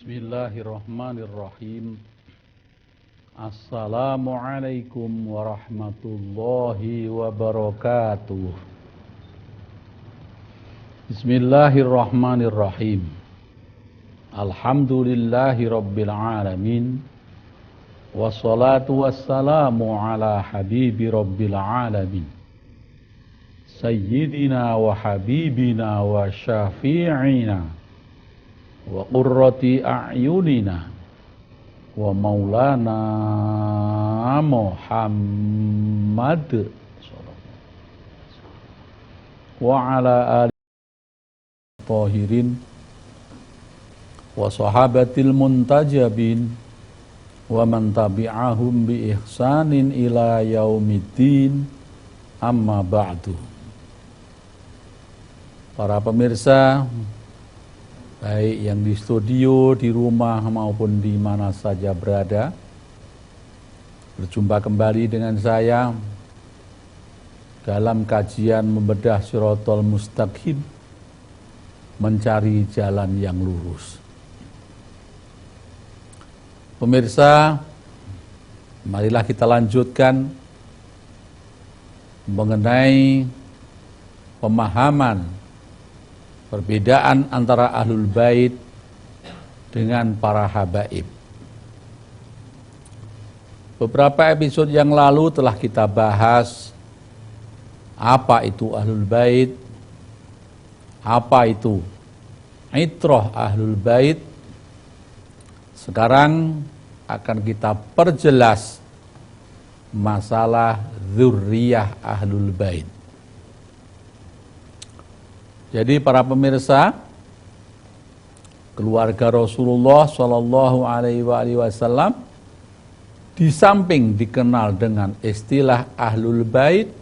Bismillahirrahmanirrahim. Assalamualaikum warahmatullahi wabarakatuh. Bismillahirrahmanirrahim. Alhamdulillahi rabbil alamin. Wassalatu wassalamu ala habibi rabbil alamin, Sayyidina wa habibina wa syafi'ina wa qurrati a'yunina wa maulana Muhammad wa ala alihi tahirin wa sahabatil muntajabin wa man tabi'ahum bi ihsanin ila yaumiddin, amma ba'du. Para pemirsa, baik yang di studio, di rumah maupun di mana saja berada, berjumpa kembali dengan saya dalam kajian membedah Shirathul Mustaqim, mencari jalan yang lurus. Pemirsa, marilah kita lanjutkan mengenai pemahaman perbedaan antara Ahlul Bait dengan para habaib. Beberapa episode yang lalu telah kita bahas apa itu Ahlul Bait, apa itu itrah Ahlul Bait. Sekarang akan kita perjelas masalah dzurriyyah Ahlul Bait. Jadi para pemirsa, keluarga Rasulullah Shallallahu Alaihi Wasallam di samping dikenal dengan istilah Ahlul Bait,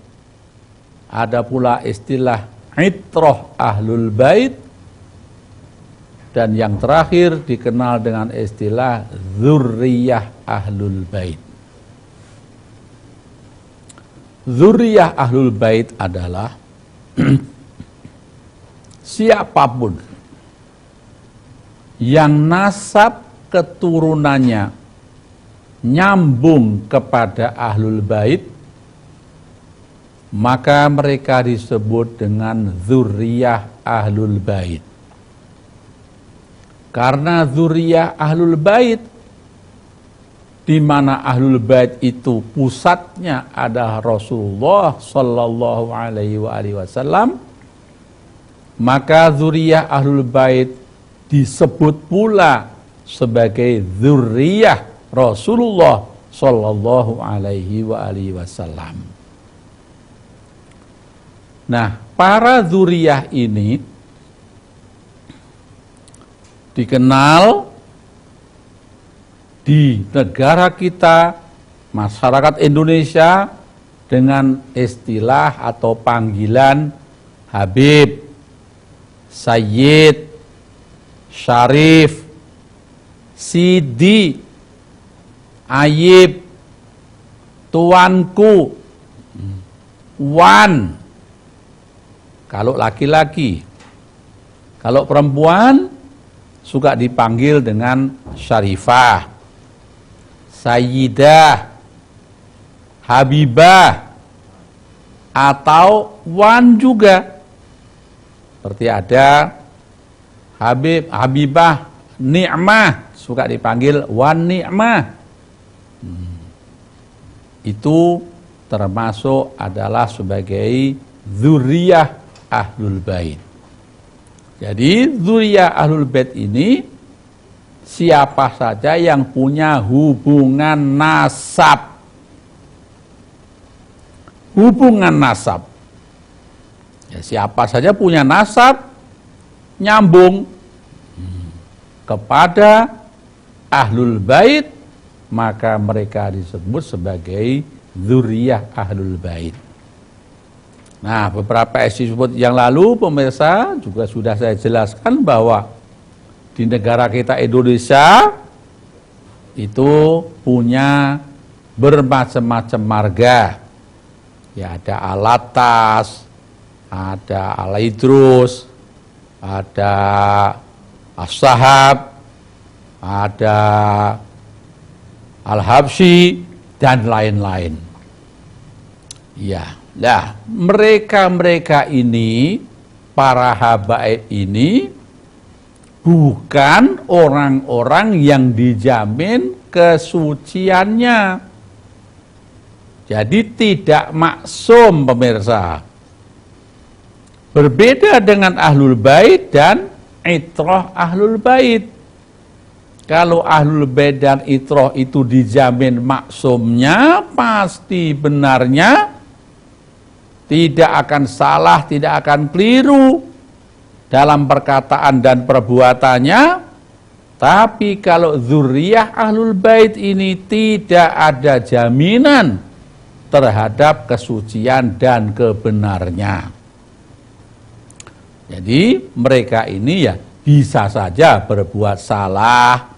ada pula istilah itrah Ahlul Bait, dan yang terakhir dikenal dengan istilah dzurriyyah Ahlul Bait. Dzurriyyah Ahlul Bait adalah siapapun yang nasab keturunannya nyambung kepada Ahlul Bait, maka mereka disebut dengan dzurriyyah Ahlul Bait. Karena dzurriyyah Ahlul Bait, di mana Ahlul Bait itu pusatnya adalah Rasulullah Sallallahu Alaihi Wasallam, maka dzurriyyah Ahlul Bait disebut pula sebagai dzurriyyah Rasulullah Sallallahu Alaihi Wasallam. Nah, para dzurriyyah ini dikenal di negara kita, masyarakat Indonesia, dengan istilah atau panggilan Habib, Sayyid, Syarif, Sidi, Ayib, Tuanku, Wan, kalau laki-laki. Kalau perempuan suka dipanggil dengan Syarifah, Sayyidah, Habibah, atau Wan juga. Seperti ada Habibah Ni'mah, suka dipanggil Wan Ni'mah. Itu termasuk adalah sebagai dzurriyyah Ahlul Bait. Jadi dzurriyyah Ahlul Bait ini siapa saja yang punya hubungan nasab. Hubungan nasab. Ya, siapa saja punya nasab nyambung kepada Ahlul Bait, maka mereka disebut sebagai dzurriyyah Ahlul Bait. Nah, beberapa episode yang lalu pemirsa juga sudah saya jelaskan bahwa di negara kita Indonesia itu punya bermacam-macam marga. Ya, ada Alatas, ada Al-Idrus, ada As-Sahab, ada Al-Habsyi, dan lain-lain. Ya, nah mereka ini, para habaib ini, bukan orang-orang yang dijamin kesuciannya. Jadi tidak maksum, pemirsa. Berbeda dengan ahlul bait dan itrah ahlul bait. Kalau ahlul bait dan itrah itu dijamin maksumnya, pasti benarnya, tidak akan salah, tidak akan keliru dalam perkataan dan perbuatannya. Tapi kalau dzurriyyah ahlul bait ini tidak ada jaminan terhadap kesucian dan kebenarnya. Jadi mereka ini ya bisa saja berbuat salah,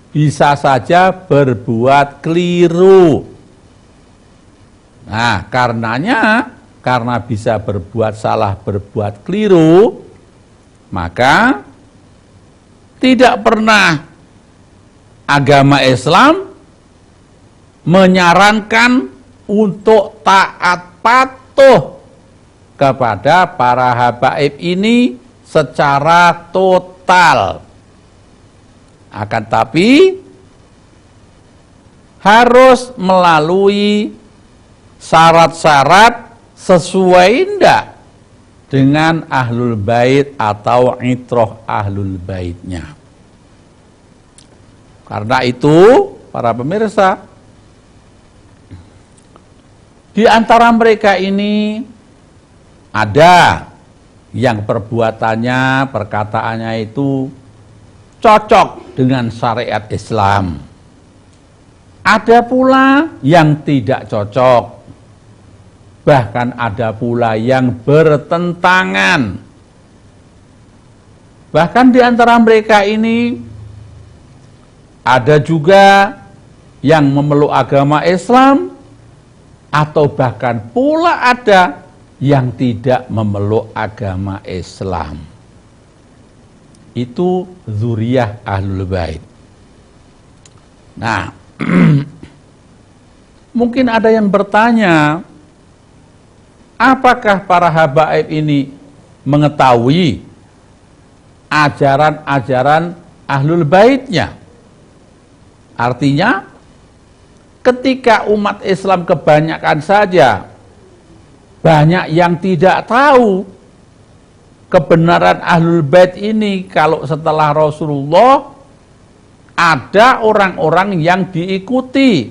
bisa saja berbuat keliru. Nah, karena bisa berbuat salah, berbuat keliru, maka tidak pernah agama Islam menyarankan untuk taat patuh kepada para habaib ini secara total. Akan tapi harus melalui syarat-syarat sesuai enggak dengan ahlul bait atau itrah ahlul baitnya. Karena itu, para pemirsa, di antara mereka ini ada yang perbuatannya, perkataannya itu cocok dengan syariat Islam. Ada pula yang tidak cocok. Bahkan ada pula yang bertentangan. Bahkan di antara mereka ini ada juga yang memeluk agama Islam, atau bahkan pula ada yang tidak memeluk agama Islam. Itu dzurriyyah ahlul bait. Nah, mungkin ada yang bertanya, apakah para habaib ini mengetahui ajaran-ajaran ahlul baitnya? Artinya, ketika umat Islam kebanyakan saja, banyak yang tidak tahu kebenaran ahlul bait ini. Kalau setelah Rasulullah ada orang-orang yang diikuti,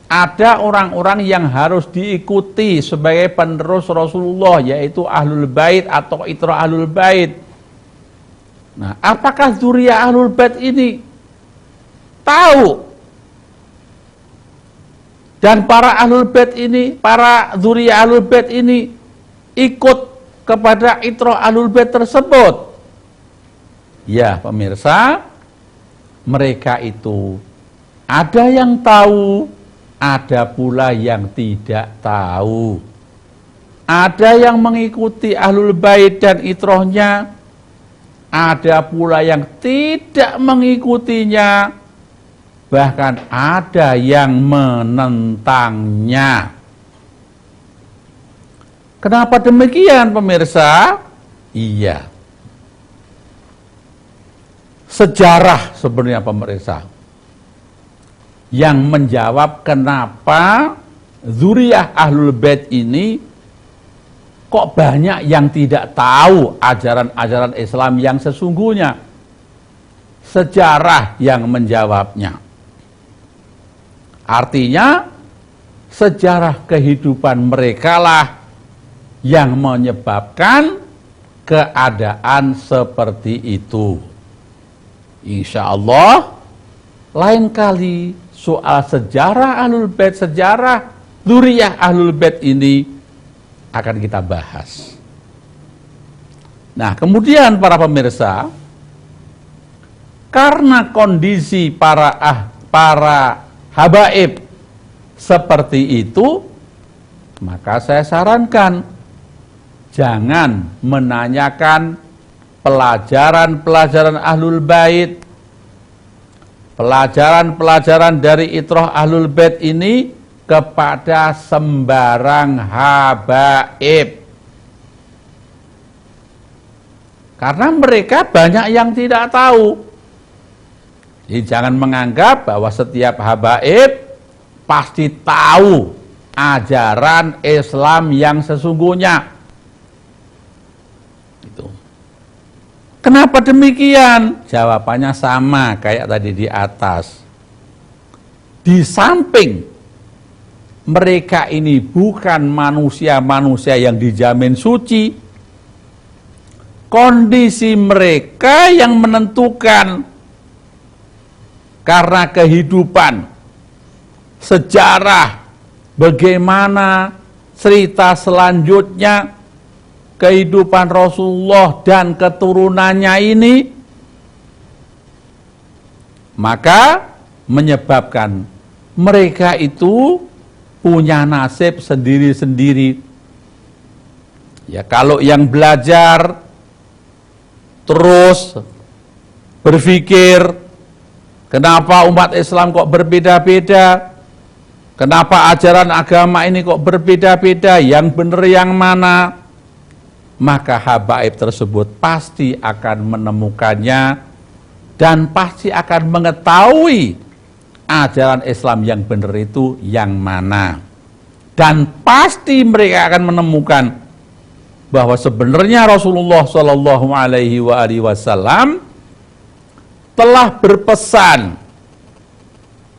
ada orang-orang yang harus diikuti sebagai penerus Rasulullah, yaitu ahlul bait atau itrah ahlul bait. Nah, apakah dzurriyyah ahlul bait ini tahu? Dan para ahlul bait ini, para dzurriyyah ahlul bait ini ikut kepada itrah ahlul bait tersebut. Ya, pemirsa, mereka itu ada yang tahu, ada pula yang tidak tahu. Ada yang mengikuti ahlul bait dan itrahnya, ada pula yang tidak mengikutinya. Bahkan ada yang menentangnya. Kenapa demikian, pemirsa? Iya. Sejarah sebenarnya, pemirsa, yang menjawab kenapa dzurriyyah ahlul bait ini kok banyak yang tidak tahu ajaran-ajaran Islam yang sesungguhnya. Sejarah yang menjawabnya. Artinya, sejarah kehidupan merekalah yang menyebabkan keadaan seperti itu. Insya Allah, lain kali soal sejarah ahlul bait, sejarah dzurriyyah ahlul bait ini akan kita bahas. Nah, kemudian para pemirsa, karena kondisi para habaib seperti itu, maka saya sarankan jangan menanyakan pelajaran-pelajaran ahlul bait, pelajaran-pelajaran dari itrah Ahlul Bait ini kepada sembarang habaib. Karena mereka banyak yang tidak tahu. Jadi jangan menganggap bahwa setiap habaib pasti tahu ajaran Islam yang sesungguhnya. Itu. Kenapa demikian? Jawabannya sama kayak tadi di atas. Di samping mereka ini bukan manusia-manusia yang dijamin suci, kondisi mereka yang menentukan karena kehidupan, sejarah, bagaimana cerita selanjutnya kehidupan Rasulullah dan keturunannya ini, maka menyebabkan mereka itu punya nasib sendiri-sendiri. Ya, kalau yang belajar terus berpikir, kenapa umat Islam kok berbeda-beda? Kenapa ajaran agama ini kok berbeda-beda? Yang benar yang mana? Maka habaib tersebut pasti akan menemukannya dan pasti akan mengetahui ajaran Islam yang benar itu yang mana. Dan pasti mereka akan menemukan bahwa sebenarnya Rasulullah Shallallahu Alaihi Wasallam telah berpesan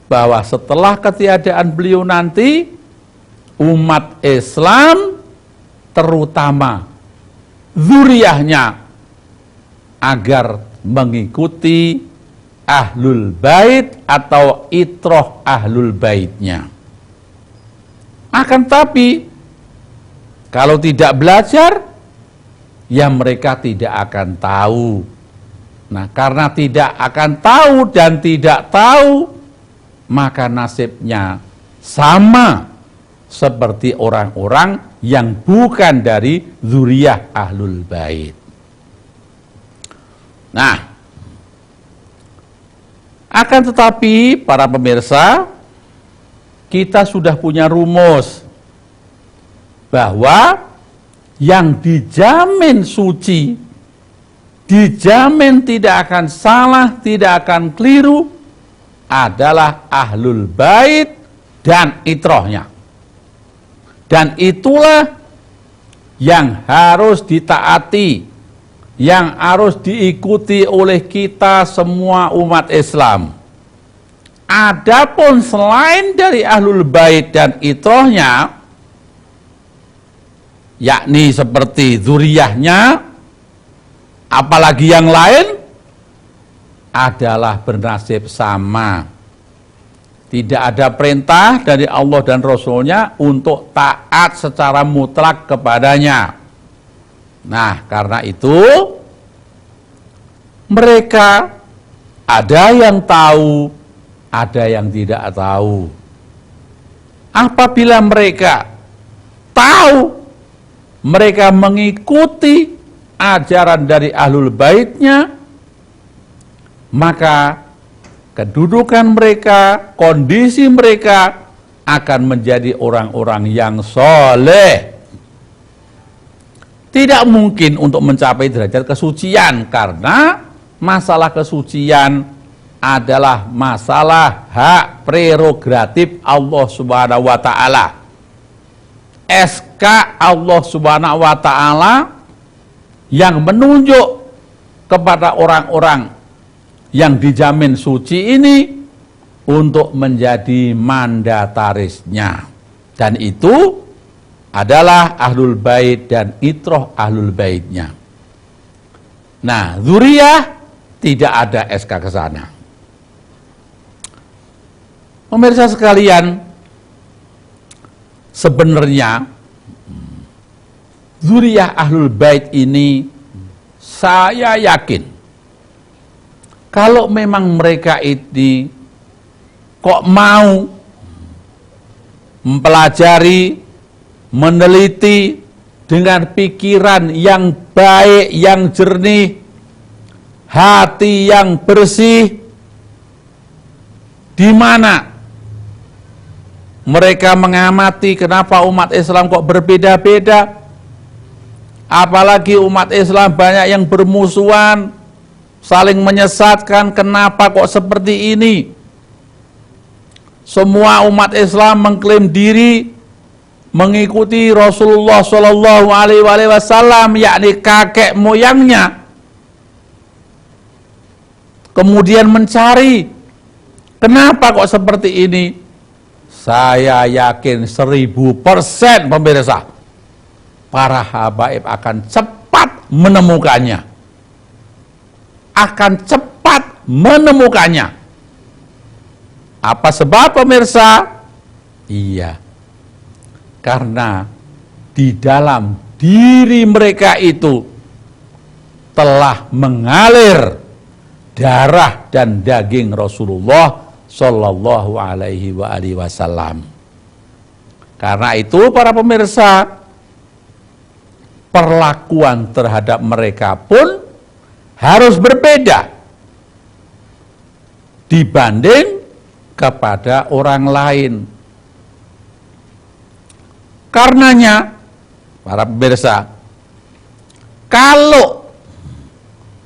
bahwa setelah ketiadaan beliau nanti, umat Islam terutama zuriyahnya agar mengikuti Ahlul Bait atau itrah Ahlul Baitnya. Akan tapi kalau tidak belajar, ya mereka tidak akan tahu. Nah, karena tidak akan tahu dan tidak tahu, maka nasibnya sama seperti orang-orang yang bukan dari zuriyah Ahlul Bait. Nah, akan tetapi para pemirsa, kita sudah punya rumus bahwa yang dijamin suci, dijamin tidak akan salah, tidak akan keliru, adalah Ahlul Bait dan itrahnya. Dan itulah yang harus ditaati, yang harus diikuti oleh kita semua umat Islam. Adapun selain dari Ahlul Bait dan itrahnya, yakni seperti zuriyahnya, apalagi yang lain, adalah bernasib sama. Tidak ada perintah dari Allah dan Rasulnya untuk taat secara mutlak kepadanya. Nah, karena itu mereka ada yang tahu, ada yang tidak tahu. Apabila mereka tahu, mereka mengikuti ajaran dari Ahlul Baitnya, maka kedudukan mereka, kondisi mereka akan menjadi orang-orang yang soleh. Tidak mungkin untuk mencapai derajat kesucian, karena masalah kesucian adalah masalah hak prerogatif Allah Subhanahu wa Ta'ala. SK Allah Subhanahu wa Ta'ala yang menunjuk kepada orang-orang yang dijamin suci ini untuk menjadi mandatarisnya, dan itu adalah Ahlul Bait dan itrah Ahlul Baitnya. Nah, zuriyah tidak ada SK ke sana. Pemirsa sekalian, sebenarnya zuriyah Ahlul Bait ini, saya yakin kalau memang mereka ini kok mau mempelajari, meneliti dengan pikiran yang baik, yang jernih, hati yang bersih, di mana mereka mengamati kenapa umat Islam kok berbeda-beda, apalagi umat Islam banyak yang bermusuhan, saling menyesatkan, kenapa kok seperti ini? Semua umat Islam mengklaim diri mengikuti Rasulullah Shallallahu Alaihi Wasallam, yakni kakek moyangnya. Kemudian mencari kenapa kok seperti ini. Saya yakin 1000% pemirsa, para habaib akan cepat menemukannya. Akan cepat menemukannya. Apa sebab pemirsa? Iya, karena di dalam diri mereka itu telah mengalir darah dan daging Rasulullah Shallallahu Alaihi Wasallam. Karena itu para pemirsa, perlakuan terhadap mereka pun harus berbeda dibanding kepada orang lain. Karenanya para pemirsa, kalau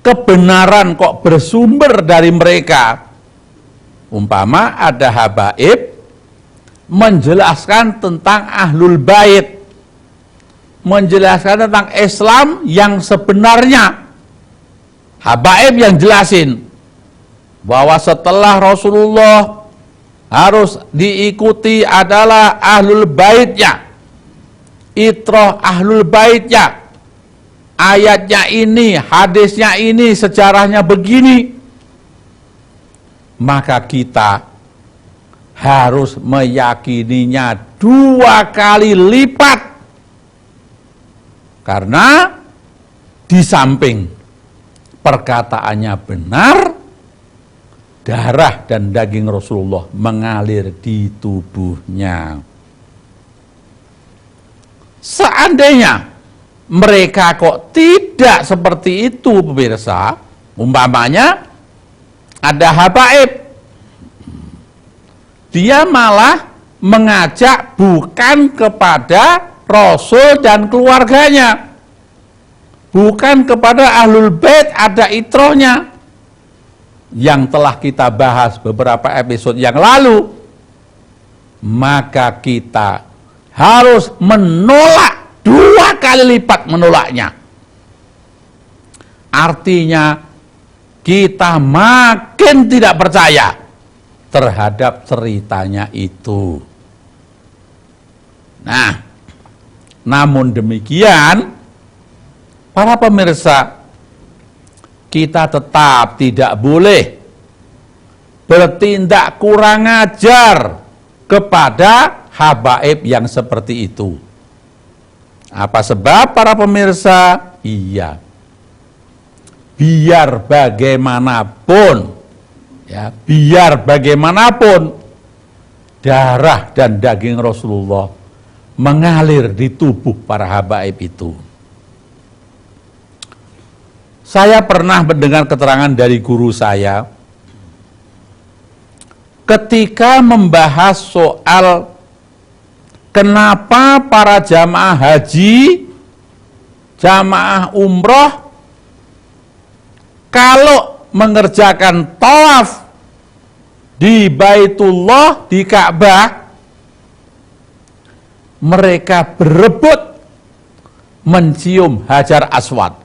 kebenaran kok bersumber dari mereka, umpama ada habaib menjelaskan tentang ahlul bait, menjelaskan tentang Islam yang sebenarnya, habaib yang jelasin bahwa setelah Rasulullah harus diikuti adalah ahlul baitnya, itrah ahlul baitnya, ayatnya ini, hadisnya ini, sejarahnya begini, maka kita harus meyakininya 2 kali lipat. Karena di samping perkataannya benar, darah dan daging Rasulullah mengalir di tubuhnya. Seandainya mereka kok tidak seperti itu pemirsa, umpamanya ada habaib, dia malah mengajak bukan kepada Rasul dan keluarganya, bukan kepada ahlul bait, ada itrohnya, yang telah kita bahas beberapa episode yang lalu, maka kita harus menolak 2 kali lipat menolaknya. Artinya kita makin tidak percaya terhadap ceritanya itu. Nah, namun demikian, para pemirsa, kita tetap tidak boleh bertindak kurang ajar kepada habaib yang seperti itu. Apa sebab para pemirsa? Iya, biar bagaimanapun, ya, biar bagaimanapun darah dan daging Rasulullah mengalir di tubuh para habaib itu. Saya pernah mendengar keterangan dari guru saya ketika membahas soal kenapa para jamaah haji, jamaah umroh, kalau mengerjakan tawaf di Baitullah, di Ka'bah, mereka berebut mencium Hajar Aswad.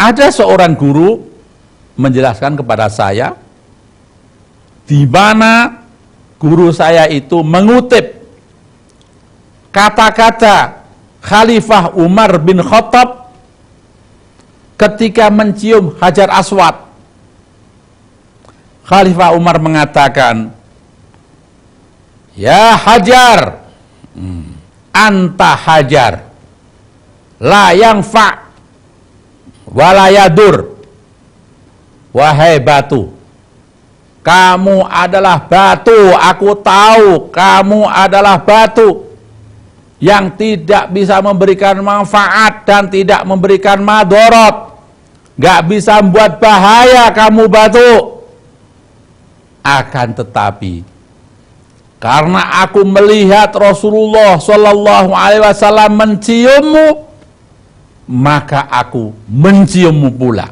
Ada seorang guru menjelaskan kepada saya, di mana guru saya itu mengutip kata-kata Khalifah Umar bin Khattab ketika mencium Hajar Aswad. Khalifah Umar mengatakan, "Ya Hajar, anta Hajar, la yanfa' wa la yadur." Wahai batu, kamu adalah batu, aku tahu kamu adalah batu yang tidak bisa memberikan manfaat dan tidak memberikan madorot, gak bisa membuat bahaya kamu batu. Akan tetapi karena aku melihat Rasulullah Shallallahu Alaihi Wasallam menciummu, maka aku menciummu pula.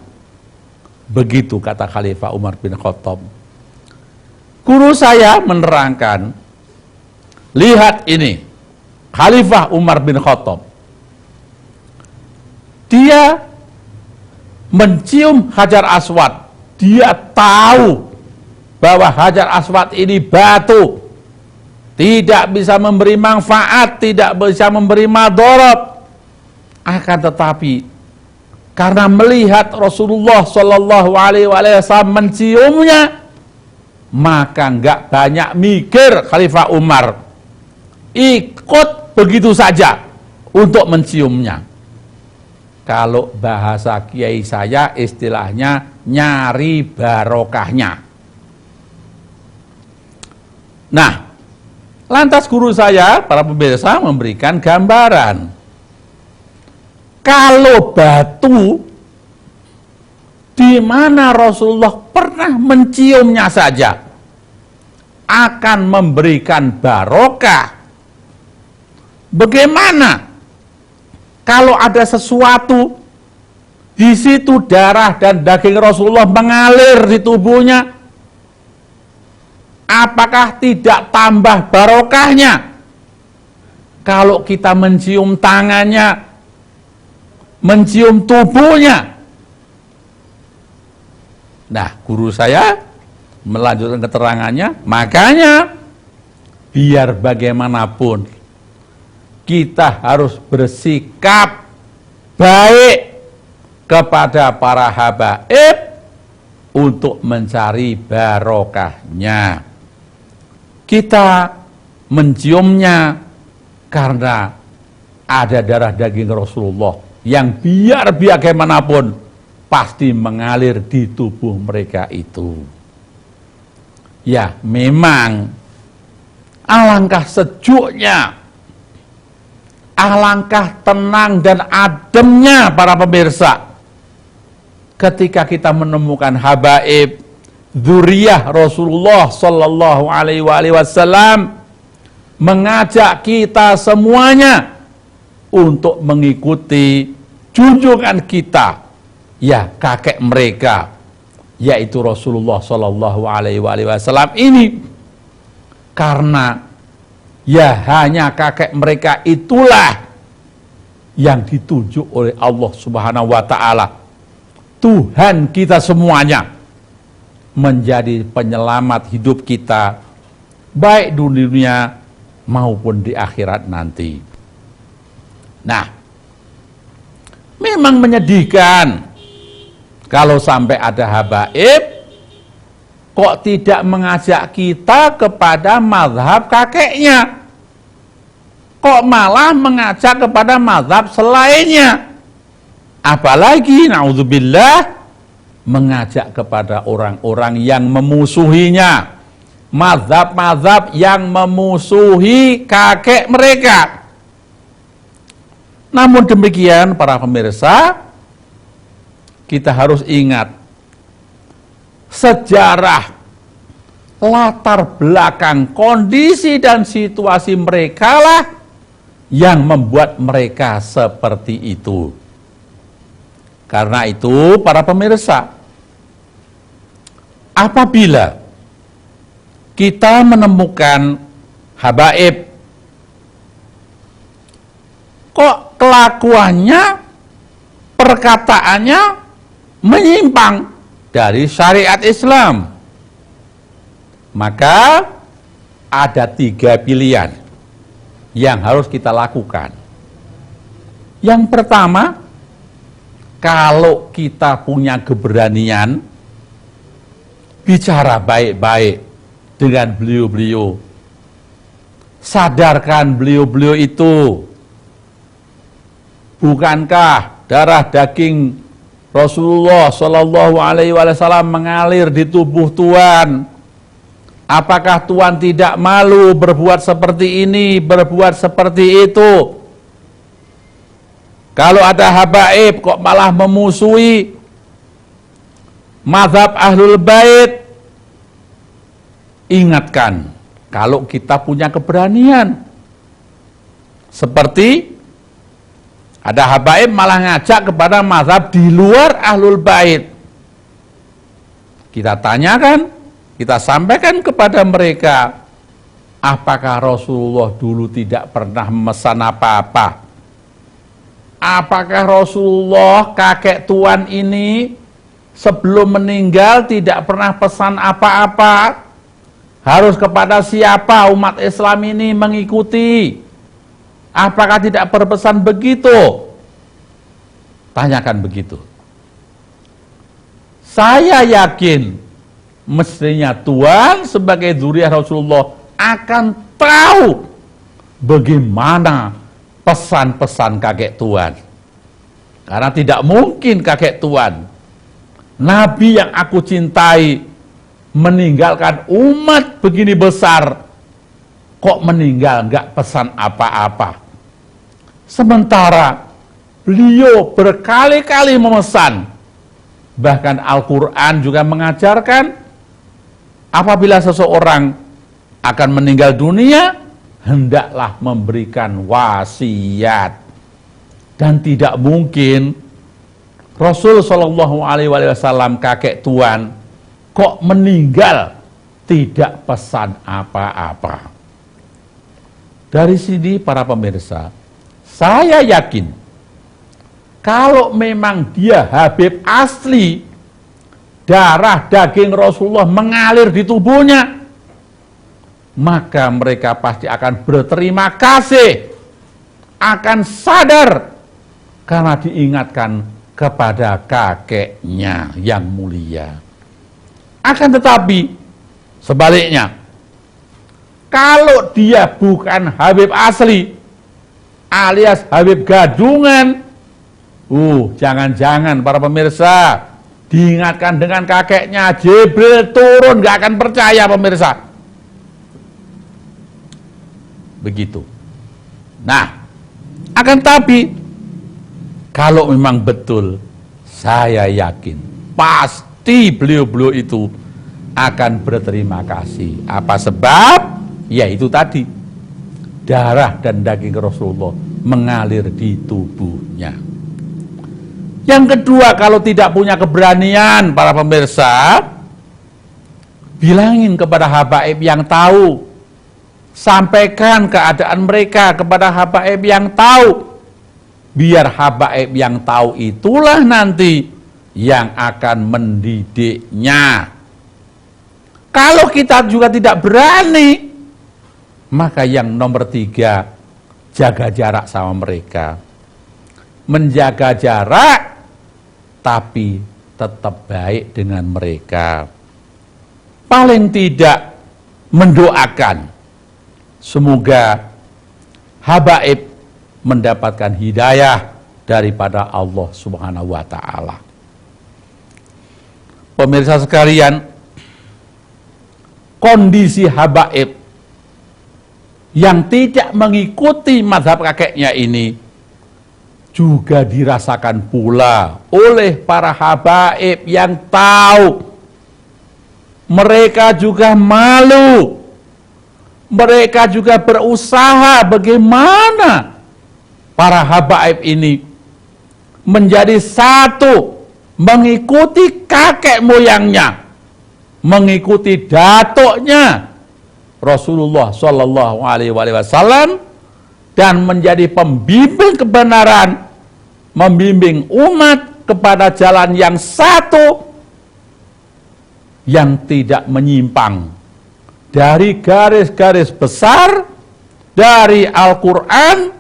Begitu kata Khalifah Umar bin Khattab. Guru saya menerangkan, lihat ini, Khalifah Umar bin Khattab. Dia mencium Hajar Aswad. Dia tahu bahwa Hajar Aswad ini batu, tidak bisa memberi manfaat, tidak bisa memberi madharat. Akan tetapi karena melihat Rasulullah Shallallahu Alaihi Wasallam menciumnya, maka enggak banyak mikir Khalifah Umar, ikut begitu saja untuk menciumnya. Kalau bahasa kiai saya istilahnya nyari barokahnya. Nah, lantas guru saya, para pemirsa, memberikan gambaran. Kalau batu, di mana Rasulullah pernah menciumnya saja, akan memberikan barokah. Bagaimana kalau ada sesuatu di situ darah dan daging Rasulullah mengalir di tubuhnya? Apakah tidak tambah barokahnya? Kalau kita mencium tangannya, mencium tubuhnya. Nah, guru saya melanjutkan keterangannya, makanya biar bagaimanapun kita harus bersikap baik kepada para habaib untuk mencari barokahnya. Kita menciumnya karena ada darah daging Rasulullah yang biar bagaimanapun pasti mengalir di tubuh mereka itu. Ya, memang alangkah sejuknya, alangkah tenang dan ademnya para pemirsa ketika kita menemukan habaib dzurriyyah Rasulullah Sallallahu Alaihi Wasallam mengajak kita semuanya untuk mengikuti junjungan kita, ya kakek mereka, yaitu Rasulullah Sallallahu Alaihi Wasallam ini, karena ya hanya kakek mereka itulah yang ditunjuk oleh Allah Subhanahu wa Ta'ala, Tuhan kita semuanya, menjadi penyelamat hidup kita baik di dunia maupun di akhirat nanti. Nah, memang menyedihkan kalau sampai ada habaib kok tidak mengajak kita kepada mazhab kakeknya, kok malah mengajak kepada mazhab selainnya, apalagi naudzubillah mengajak kepada orang-orang yang memusuhinya, mazhab-mazhab yang memusuhi kakek mereka. Namun demikian para pemirsa, kita harus ingat sejarah, latar belakang, kondisi dan situasi mereka lah yang membuat mereka seperti itu. Karena itu para pemirsa, apabila kita menemukan habaib kok kelakuannya, perkataannya menyimpang dari syariat Islam, maka ada 3 pilihan yang harus kita lakukan. Yang pertama, kalau kita punya keberanian bicara baik-baik dengan beliau-beliau, sadarkan beliau-beliau itu, bukankah darah daging Rasulullah Shallallahu Alaihi Wasallam mengalir di tubuh Tuhan? Apakah Tuhan tidak malu berbuat seperti ini, berbuat seperti itu? Kalau ada habaib kok malah memusuhi mazhab Ahlul Bait, ingatkan kalau kita punya keberanian. Seperti ada habaib malah ngajak kepada mazhab di luar Ahlul Bait. Kita tanyakan, kita sampaikan kepada mereka, apakah Rasulullah dulu tidak pernah memesan apa-apa? Apakah Rasulullah kakek tuan ini sebelum meninggal tidak pernah pesan apa-apa? Harus kepada siapa umat Islam ini mengikuti? Apakah tidak berpesan begitu? Tanyakan begitu. Saya yakin mestinya Tuhan sebagai zuriat Rasulullah akan tahu bagaimana pesan-pesan kakek Tuhan. Karena tidak mungkin kakek Tuhan, Nabi yang aku cintai, meninggalkan umat begini besar, kok meninggal nggak pesan apa-apa. Sementara beliau berkali-kali memesan. Bahkan Al-Quran juga mengajarkan, apabila seseorang akan meninggal dunia, hendaklah memberikan wasiat. Dan tidak mungkin Rasul SAW kakek tuan kok meninggal tidak pesan apa-apa. Dari sini para pemirsa, saya yakin kalau memang dia Habib asli, darah daging Rasulullah mengalir di tubuhnya, maka mereka pasti akan berterima kasih, akan sadar karena diingatkan kepada kakeknya yang mulia. Akan tetapi sebaliknya, kalau dia bukan Habib asli alias Habib gadungan, jangan-jangan para pemirsa diingatkan dengan kakeknya, Jibril turun, gak akan percaya pemirsa. Begitu. Nah, akan tapi kalau memang betul, saya yakin pasti beliau-beliau itu akan berterima kasih. Apa sebab? Ya itu tadi, darah dan daging Rasulullah mengalir di tubuhnya. Yang kedua, kalau tidak punya keberanian para pemirsa, bilangin kepada habaib yang tahu, sampaikan keadaan mereka kepada habaib yang tahu, biar habaib yang tahu itulah nanti yang akan mendidiknya. Kalau kita juga tidak berani, maka yang nomor 3, jaga jarak sama mereka. Menjaga jarak tapi tetap baik dengan mereka. Paling tidak mendoakan semoga habaib mendapatkan hidayah daripada Allah Subhanahu wa Ta'ala. Pemirsa sekalian, kondisi habaib yang tidak mengikuti mazhab kakeknya ini juga dirasakan pula oleh para habaib yang tahu. Mereka juga malu. Mereka juga berusaha bagaimana para habaib ini menjadi satu, mengikuti kakek moyangnya, mengikuti datuknya Rasulullah Shallallahu Alaihi Wasallam, dan menjadi pembimbing kebenaran, membimbing umat kepada jalan yang satu, yang tidak menyimpang dari garis-garis besar dari Al-Quran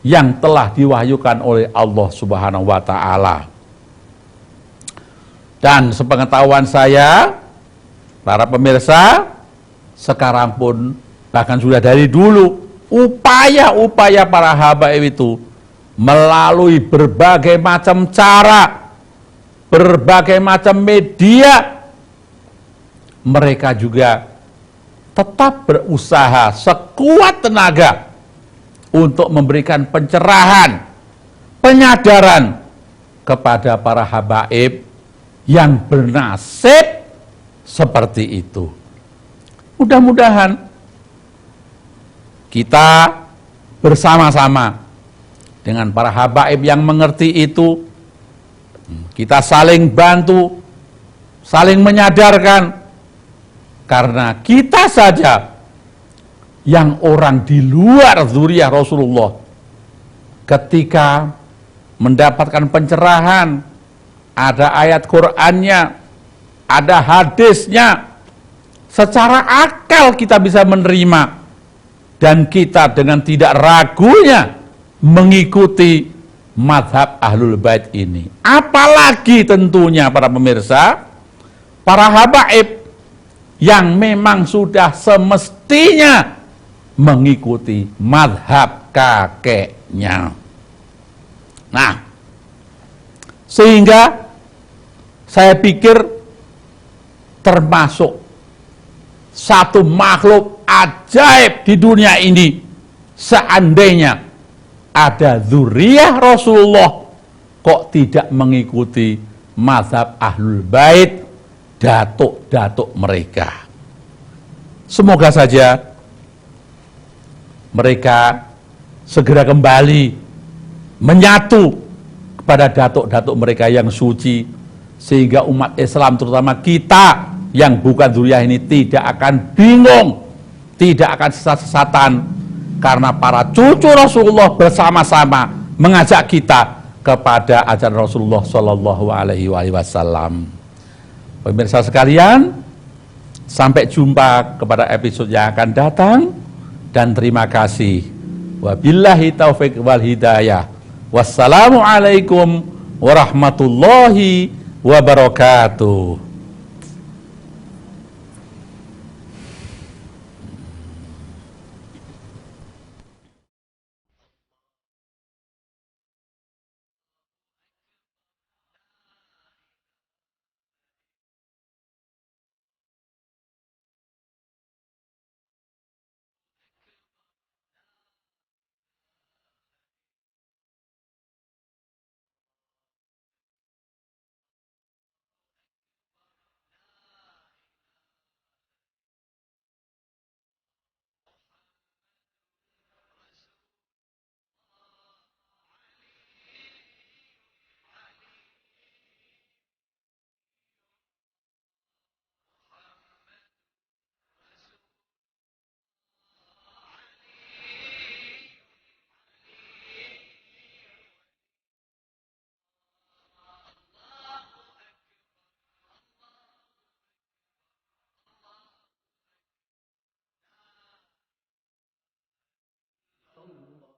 yang telah diwahyukan oleh Allah Subhanahu wa Ta'ala. Dan sepengetahuan saya, para pemirsa, sekarang pun bahkan sudah dari dulu, upaya-upaya para habaib itu melalui berbagai macam cara, berbagai macam media, mereka juga tetap berusaha sekuat tenaga untuk memberikan pencerahan, penyadaran kepada para habaib yang bernasib seperti itu. Mudah-mudahan kita bersama-sama dengan para habaib yang mengerti itu, kita saling bantu, saling menyadarkan, karena kita saja yang orang di luar zuriyah Rasulullah ketika mendapatkan pencerahan, ada ayat Qur'annya, ada hadisnya, secara akal kita bisa menerima, dan kita dengan tidak ragunya mengikuti mazhab Ahlul Bait ini. Apalagi tentunya para pemirsa, para habaib yang memang sudah semestinya mengikuti mazhab kakeknya. Nah, sehingga saya pikir termasuk satu makhluk ajaib di dunia ini, seandainya ada zuriyah Rasulullah kok tidak mengikuti mazhab Ahlul Bait, datuk-datuk mereka. Semoga saja mereka segera kembali menyatu kepada datuk-datuk mereka yang suci, sehingga umat Islam terutama kita yang bukan zuriyah ini tidak akan bingung, tidak akan sesat-sesatan, karena para cucu Rasulullah bersama-sama mengajak kita kepada ajaran Rasulullah Shallallahu Alaihi Wasallam. Pemirsa sekalian, sampai jumpa kepada episode yang akan datang, dan terima kasih. Wabillahi taufiq wal hidayah. Wassalamualaikum warahmatullahi wabarakatuh.